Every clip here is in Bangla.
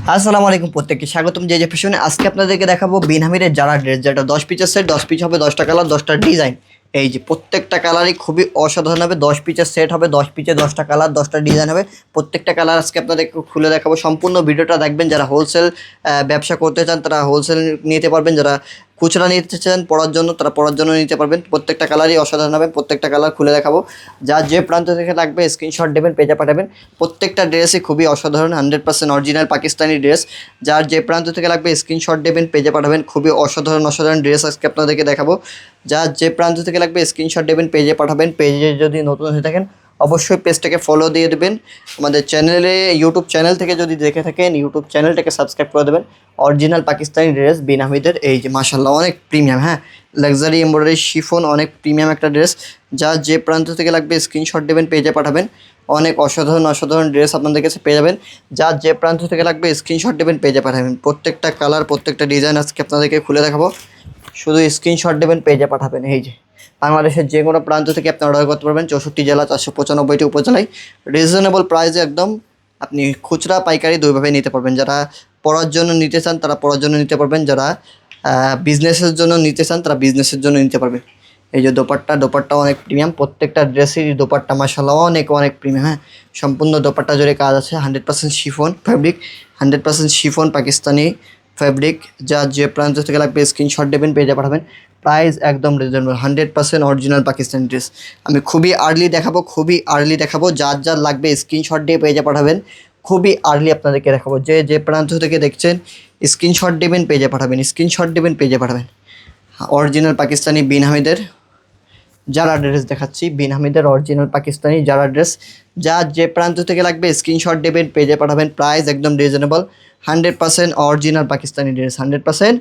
আসসালামু আলাইকুম, প্রত্যেককে স্বাগতম যে যে ফ্যাশনে। আজকে আপনাদেরকে দেখাবো বিনহামিরের যারা ড্রেস, যেটা 10 পিসের সেট, 10 পিস হবে, 10টা কালার, 10টা ডিজাইন। এই যে প্রত্যেকটা কালারই খুবই অসাধারণ হবে। 10 পিসের সেট হবে, 10 পিসে 10টা কালার, 10টা ডিজাইন হবে। প্রত্যেকটা কালার আজকে আপনাদেরকে খুলে দেখাবো। সম্পূর্ণ ভিডিওটা দেখবেন। যারা হোলসেল ব্যবসা করতে চান তারা হোলসেল নিতে পারবেন, যারা খুচরা নিতে চান পড়ার জন্য তারা পড়ার জন্য নিতে পারবেন। প্রত্যেকটা কালারই অসাধারণ হবে। প্রত্যেকটা কালার খুলে দেখাবো। যার যে প্রান্ত থেকে লাগবে স্ক্রিনশট দেবেন, পেজে পাঠাবেন। প্রত্যেকটা ড্রেসই খুবই অসাধারণ, 100% অরিজিনাল পাকিস্তানি ড্রেস। যার যে প্রান্ত থেকে লাগবে স্ক্রিনশট দেবেন, পেজে পাঠাবেন। খুবই অসাধারণ অসাধারণ ড্রেস আজকে আপনাদেরকে দেখাবো। যার যে প্রান্ত থেকে লাগবে স্ক্রিনশট দেবেন, পেজে পাঠাবেন। পেজে যদি নতুন হয়ে থাকেন অবশ্যই পেজটাকে ফলো দিয়ে দেবেন। আমাদের চ্যানেলে ইউটিউব চ্যানেল থেকে যদি দেখে থাকেন ইউটিউব চ্যানেলটাকে সাবস্ক্রাইব করে দেবেন। অরিজিনাল পাকিস্তানি ড্রেস বিনহামিদের। এই যে মাশাআল্লাহ অনেক প্রিমিয়াম, হ্যাঁ, লাক্সারি এমব্রয়ডারি শিফন, অনেক প্রিমিয়াম একটা ড্রেস। যা যে প্রান্ত থেকে লাগবে স্ক্রিনশট দেবেন, পেজে পাঠাবেন। অনেক অসাধারণ অসাধারণ ড্রেস আপনাদের কাছে পেয়ে যাবেন। যার যে প্রান্ত থেকে লাগবে স্ক্রিনশট দেবেন, পেজে পাঠাবেন। প্রত্যেকটা কালার প্রত্যেকটা ডিজাইন আজকে আপনাদেরকে খুলে দেখাবো। শুধু স্ক্রিনশট দেবেন, পেজে পাঠাবেন। এই যে বাংলাদেশের যে কোনো প্রান্ত থেকে আপনি অর্ডার করতে পারবেন। 64 জেলা, 495টি উপজেলায় রিজনেবল প্রাইসে একদম আপনি খুচরা পাইকারি দুইভাবে নিতে পারবেন। যারা পড়ার জন্য নিতে চান তারা পড়ার জন্য নিতে পারবেন, যারা বিজনেসের জন্য নিতে চান তারা বিজনেসের জন্য নিতে পারবেন। এই যে দোপাট্টা অনেক প্রিমিয়াম। প্রত্যেকটা ড্রেসেরই দোপাট্টা মাশাআল্লাহ অনেক অনেক প্রিমিয়াম, হ্যাঁ। সম্পূর্ণ দোপাট্টা জুড়ে কাজ আছে। 100% chiffon fabric, 100% chiffon Pakistani fabric. যা যে প্রান্ত থেকে লাগবে স্ক্রিনশট দেবেন, পেজে পাঠাবেন। প্রাইস একদম রিজনেবল, 100% অরিজিনাল পাকিস্তানি ড্রেস। আমি খুবই আর্লি দেখাবো। যার যার লাগবে স্ক্রিনশট দিয়ে পেজে পাঠাবেন। খুবই আর্লি আপনাদেরকে দেখাবো। যে যে প্রান্ত থেকে দেখছেন স্ক্রিনশট দেবেন, পেজে পাঠাবেন। স্ক্রিনশট দেবেন, পেজে পাঠাবেন। অরিজিনাল পাকিস্তানি বিনহামিদের যারা ড্রেস দেখাচ্ছি, বিনহামিদের অরিজিনাল পাকিস্তানি যারা ড্রেস। যা যে প্রান্ত থেকে লাগবে স্ক্রিনশট দেবেন, পেজে পাঠাবেন। প্রাইস একদম reasonable, 100% original Pakistani dress, 100%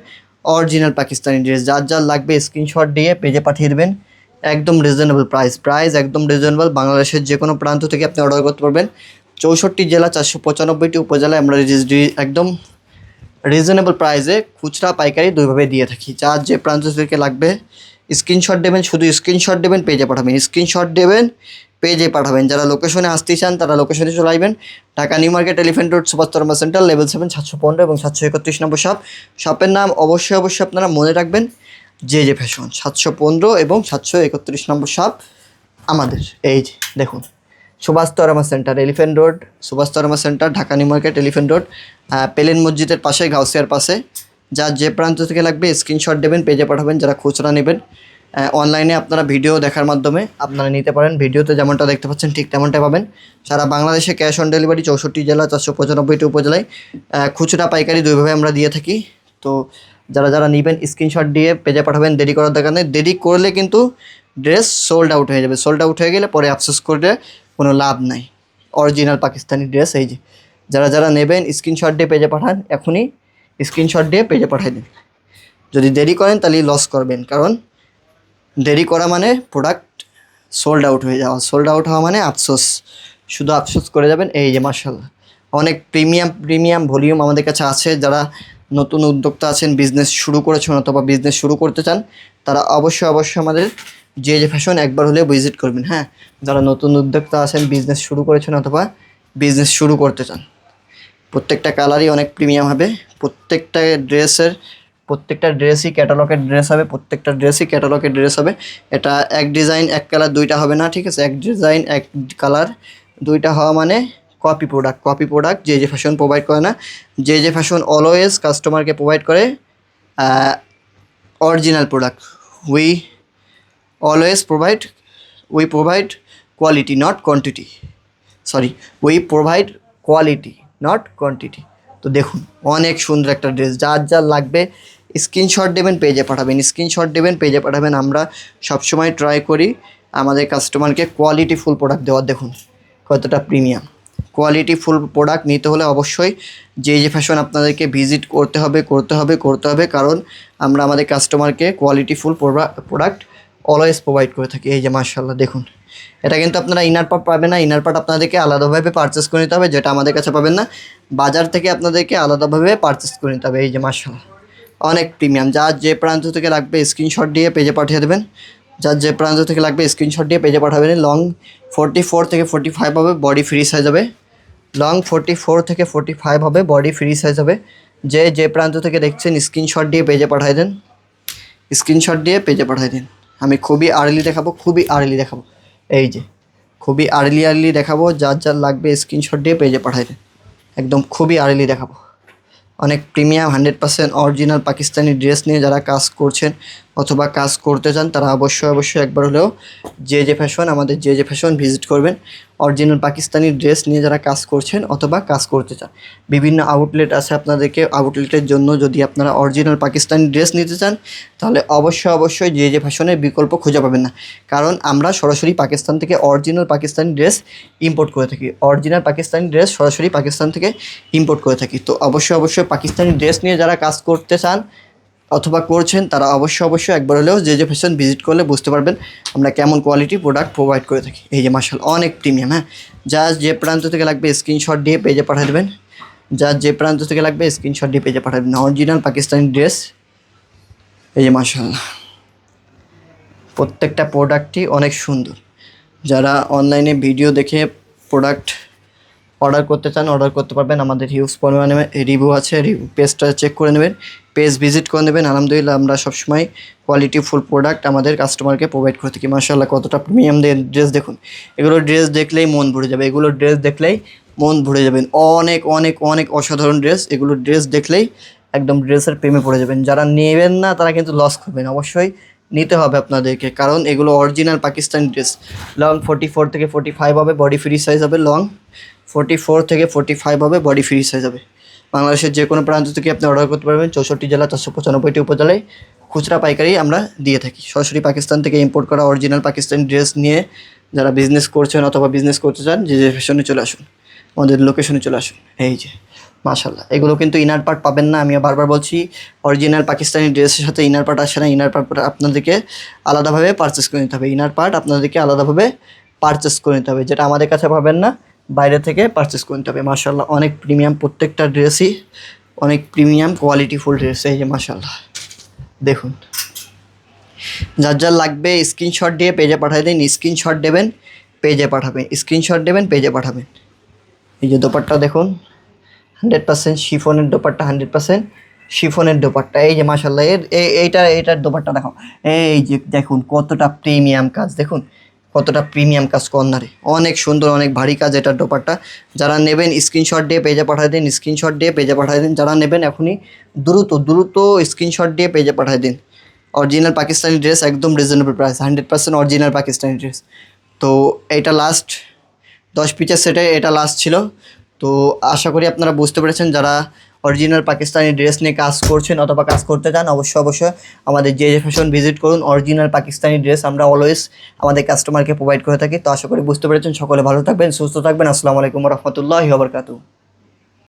original Pakistani dress. যার যার লাগবে স্ক্রিনশট দিয়ে পেজে পাঠিয়ে দেবেন। একদম রিজনেবল প্রাইস একদম রিজনেবল। বাংলাদেশের যে কোনো প্রান্ত থেকে আপনি অর্ডার করতে পারবেন। 64 জেলা, 495টি উপজেলায় আমরা একদম রিজনেবল প্রাইসে খুচরা পাইকারি দুইভাবে দিয়ে থাকি। যার যে প্রান্ত থেকে লাগবে স্ক্রিনশট দেবেন, শুধু স্ক্রিনশট দেবেন, পেজে পাঠাবেন। স্ক্রিনশট দেবেন, পেজে পাঠাবেন। যারা লোকেশনে আসতে চান তারা লোকেশনে চলে আসবেন। Dhaka new market, elephant road, superstar centre, level 7, 715 এবং 731 নম্বর শপ। শপের নাম অবশ্যই আপনারা মনে রাখবেন, যে যে ফ্যাশন। 715 এবং 731 নম্বর শপ আমাদের। এই যে দেখুন, সুভাষতরমা সেন্টার, এলিফ্যান্ট রোড, সুভাষতরমা centre, Dhaka new market, elephant road, প্লেন মসজিদের পাশে, গাউসিয়ার পাশে। যার যে প্রান্ত থেকে লাগবে স্ক্রিনশট দেবেন, পেজে পাঠাবেন। যারা খুচরা নেবেন অনলাইনে আপনারা ভিডিও দেখার মাধ্যমে আপনারা নিতে পারেন। ভিডিওতে যেমনটা দেখতে পাচ্ছেন ঠিক তেমনটাই পাবেন। সারা বাংলাদেশে ক্যাশ অন ডেলিভারি, 64 জেলা, 495টি উপজেলায় খুচরা পাইকারি দুইভাবে আমরা দিয়ে থাকি। তো যারা যারা নেবেন স্ক্রিনশট দিয়ে পেজে পাঠাবেন। দেরি করার দরকার নেই। দেরি করলে কিন্তু ড্রেস সোল্ড আউট হয়ে যাবে। সোল্ড আউট হয়ে গেলে পরে আফসোস করে কোনো লাভ নাই। Original Pakistani dress. এই যে যারা যারা নেবেন স্ক্রিনশট দিয়ে পেজে পাঠান। এখনই স্ক্রিনশট দিয়ে পেজে পাঠিয়ে দিন। যদি দেরি করেন তাহলে লস করবেন, কারণ দেরি করা মানে প্রোডাক্ট সোল্ড আউট হয়ে যাওয়া। সোল্ড আউট হওয়া মানে আফসোস, শুধু আফসোস করে যাবেন। এই যে মাশাআল্লাহ অনেক প্রিমিয়াম ভলিউম আমাদের কাছে আছে। যারা নতুন উদ্যোক্তা আছেন, বিজনেস শুরু করেছেন অথবা বিজনেস শুরু করতে চান, তারা অবশ্যই আমাদের যে যে ফ্যাশন একবার হলেও ভিজিট করবেন, হ্যাঁ। যারা নতুন উদ্যোক্তা আছেন, বিজনেস শুরু করেছেন অথবা বিজনেস শুরু করতে চান, প্রত্যেকটা কালারই অনেক প্রিমিয়াম হবে। প্রত্যেকটা ড্রেসই ক্যাটালগের ড্রেস হবে। প্রত্যেকটা ড্রেসই ক্যাটালগের ড্রেস হবে। এটা এক ডিজাইন এক কালার দুইটা হবে না, ঠিক আছে। এক ডিজাইন এক কালার দুইটা হওয়া মানে কপি প্রোডাক্ট যে যে ফ্যাশন প্রোভাইড করে না। যে যে ফ্যাশন অলওয়েজ কাস্টমারকে প্রোভাইড করে original product. We always provide quality not quantity, we provide quality not quantity. তো দেখুন অনেক সুন্দর একটা ড্রেস। যার যার লাগবে স্ক্রিনশট দেবেন, পেজে পাঠাবেন। আমরা সবসময় ট্রাই করি আমাদের কাস্টমারকে কোয়ালিটিফুল প্রোডাক্ট দেওয়ার। দেখুন কতটা প্রিমিয়াম। কোয়ালিটিফুল প্রোডাক্ট নিতে হলে অবশ্যই যে যে ফ্যাশন আপনাদেরকে ভিজিট করতে হবে, কারণ আমরা আমাদের কাস্টমারকে কোয়ালিটিফুল প্রোডাক্ট অলওয়েজ প্রোভাইড করে থাকি। এই যে মাশাআল্লাহ দেখুন, এটা কিন্তু আপনারা ইনার পার্ট পাবেন না। ইনার পার্ট আপনাদেরকে আলাদাভাবে পারচেস করে নিতে হবে, যেটা আমাদের কাছে পাবেন না। বাজার থেকে আপনাদেরকে আলাদাভাবে পারচেস করে নিতে হবে। এই যে মাশাআল্লাহ অনেক প্রিমিয়াম। যার যে প্রান্ত থেকে লাগবে স্ক্রিনশট দিয়ে পেজে পাঠিয়ে দেবেন। লং 44 থেকে 45 হবে, বডি ফ্রি সাইজ হবে। লং 44 থেকে 45 হবে, বডি ফ্রি সাইজ হবে। যে প্রান্ত থেকে দেখছেন স্ক্রিনশট দিয়ে পেজে পাঠিয়ে দেন, স্ক্রিনশট দিয়ে পেজে পাঠিয়ে দিন। আমি খুবই আর্লি দেখাবো, খুবই আর্লি দেখাবো, এই যে খুবই আর্লি দেখাবো। যার যার লাগবে স্ক্রিনশট দিয়ে পেজে পাঠিয়ে দেন, একদম খুবই আর্লি দেখাবো। অনেক প্রিমিয়াম 100% অরিজিনাল পাকিস্তানি ড্রেস নিয়ে যারা কাজ করছেন অথবা কাজ করতে চান তারা অবশ্যই একবার হলেও যে ফ্যাশন, আমাদের যে ফ্যাশন ভিজিট করবেন। অরিজিনাল পাকিস্তানি ড্রেস নিয়ে যারা কাজ করছেন অথবা কাজ করতে চান, বিভিন্ন আউটলেট আছে আপনাদেরকে। আউটলেটের জন্য যদি আপনারা অরিজিনাল পাকিস্তানি ড্রেস নিতে চান তাহলে অবশ্যই যে ফ্যাশনের বিকল্প খুঁজে পাবেন না, কারণ আমরা সরাসরি পাকিস্তান থেকে অরিজিনাল পাকিস্তানি ড্রেস ইম্পোর্ট করে থাকি। অরিজিনাল পাকিস্তানি ড্রেস সরাসরি পাকিস্তান থেকে ইম্পোর্ট করে থাকি। তো অবশ্যই পাকিস্তানি ড্রেস নিয়ে যারা কাজ করতে চান অথবা করছেন তারা অবশ্যই একবার হলেও যে ফ্যাশন ভিজিট করলে বুঝতে পারবেন আমরা কেমন কোয়ালিটি প্রোডাক্ট প্রোভাইড করে থাকি। এই যে মাশাআল্লাহ অনেক প্রিমিয়াম। হ্যাঁ, যার যে প্রান্ত থেকে লাগবে স্ক্রিনশট দিয়ে পেজে পাঠিয়ে দেবেন, যার যে প্রান্ত থেকে লাগবে স্ক্রিনশট দিয়ে পেজে পাঠিয়ে দেবেন। অরিজিনাল পাকিস্তানি ড্রেস, এই যে মাশাআল্লাহ প্রত্যেকটা প্রোডাক্টই অনেক সুন্দর। যারা অনলাইনে ভিডিও দেখে প্রোডাক্ট অর্ডার করতে চান অর্ডার করতে পারবেন। আমাদের হিউজ পরিমাণে রিভিউ আছে, রিভিউ পেজটা চেক করে নেবেন, পেজ ভিজিট করে নেবেন। আলহামদুলিল্লাহ আমরা সবসময় কোয়ালিটিফুল প্রোডাক্ট আমাদের কাস্টমারকে প্রোভাইড করে থাকি। মাশাআল্লাহ কতটা প্রিমিয়াম ড্রেস দেখুন, এগুলো ড্রেস দেখলেই মন ভরে যাবে, এগুলো ড্রেস দেখলেই মন ভরে যাবেন। অনেক অসাধারণ ড্রেস, এগুলো ড্রেস দেখলেই একদম ড্রেসের প্রেমে পড়ে যাবেন। যারা নেবেন না তারা কিন্তু লস করবেন, অবশ্যই নিতে হবে আপনাদেরকে, কারণ এগুলো অরিজিনাল পাকিস্তানি ড্রেস। লং 44 থেকে 45 হবে, বডি ফ্রি সাইজ হবে। লং 44 থেকে 45 হবে, বডি ফ্রি সাইজ হবে। বাংলাদেশের যে কোনো প্রান্ত থেকে আপনি অর্ডার করতে পারবেন। 64 জেলা 495টি উপজেলায় খুচরা পাইকারি আমরা দিয়ে থাকি। সরাসরি পাকিস্তান থেকে ইম্পোর্ট করা অরিজিনাল পাকিস্তানি ড্রেস নিয়ে যারা বিজনেস করছেন অথবা বিজনেস করতে চান যে ফ্যাশনে চলে আসুন, আমাদের লোকেশনে চলে আসুন। এই যে মাশাআল্লাহ এগুলো কিন্তু ইনার পার্ট পাবেন না, আমি বারবার বলছি অরিজিনাল পাকিস্তানি ড্রেসের সাথে ইনার পার্ট আসে না। ইনার পার্ট আপনাদেরকে আলাদাভাবে পারচেস করে নিতে হবে, ইনার পার্ট আপনাদেরকে আলাদাভাবে পারচেস করে নিতে হবে, যেটা আমাদের কাছে পাবেন না, বাইরে থেকে পারচেস করে নিতে হবে। মাশাআল্লাহ অনেক প্রিমিয়াম, প্রত্যেকটা ড্রেসই অনেক প্রিমিয়াম কোয়ালিটিফুল ড্রেস। এই যে মাশাআল্লাহ দেখুন, যার যার লাগবে স্ক্রিনশট দিয়ে পেজে পাঠিয়ে দিন, স্ক্রিনশট দেবেন পেজে পাঠাবেন, স্ক্রিনশট দেবেন পেজে পাঠাবেন। এই যে দোপাট্টা দেখুন, 100% শিফনের দোপাট্টা, 100% শিফনের দোপাট্টা। এই যে মাশাআল্লাহ এইটার দোপাট্টা দেখো, এই যে দেখুন কতটা প্রিমিয়াম কাজ, দেখুন কতটা প্রিমিয়াম কাজ কর্নারে, অনেক সুন্দর অনেক ভারী কাজ এটার দোপাট্টা। যারা নেবেন স্ক্রিনশট দিয়ে পেজে পাঠিয়ে দিন, স্ক্রিনশট দিয়ে পেজে পাঠিয়ে দিন। যারা নেবেন এখনই দ্রুত স্ক্রিনশট দিয়ে পেজে পাঠিয়ে দিন। অরিজিনাল পাকিস্তানি ড্রেস, একদম reasonable price, 100% original Pakistani dress. তো এটা লাস্ট 10 পিসের সেটে এটা লাস্ট ছিল। তো আশা করি আপনারা বুঝতে পেরেছেন। যারা অরিজিনাল পাকিস্তানি ড্রেস নিয়ে কাজ করছেন অথবা কাজ করতে চান অবশ্যই আমাদের যে ফ্যাশন ভিজিট করুন। অরিজিনাল পাকিস্তানি ড্রেস আমরা অলওয়েজ আমাদের কাস্টমারকে প্রোভাইড করে থাকি। তো আশা করি বুঝতে পেরেছেন। সকলে ভালো থাকবেন, সুস্থ থাকবেন। আসসালামু আলাইকুম ওয়া রাহমাতুল্লাহি ওয়া বারাকাতুহু।